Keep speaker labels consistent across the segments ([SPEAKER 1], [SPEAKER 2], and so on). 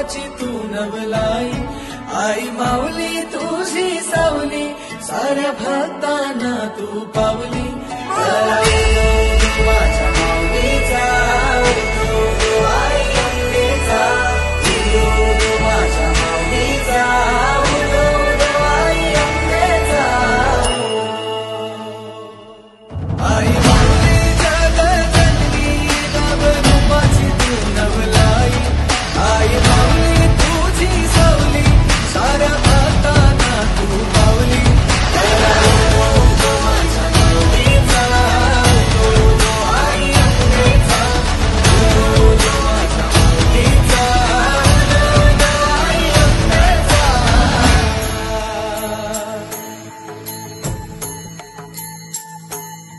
[SPEAKER 1] रूपाची तू नवलाई, आई माऊली तुझी सावली, साऱ्या भक्तांना तू पावली. माझ्या माऊलीचा आई अंबेचा, माझ्या माऊलीचा आई अंबेचा. आई माऊली जगजननी रूपाची तू नवलाई, आई माऊली तुझी सावली, साऱ्या भक्तांना तू पावली.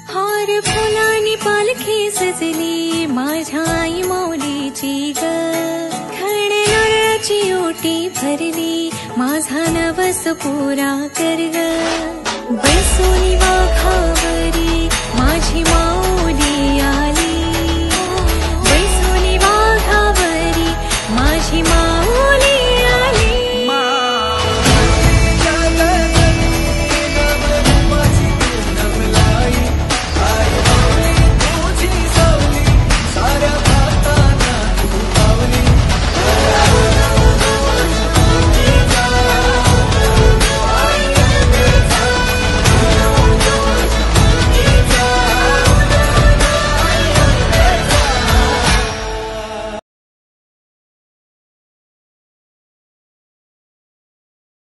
[SPEAKER 2] हार फुलांनी पालखी सजली माझ्या आई माऊलीची ग, खणे नारळाची ओटी भरली माझा नवस पुरा कर ग. बसुनी वाघावरी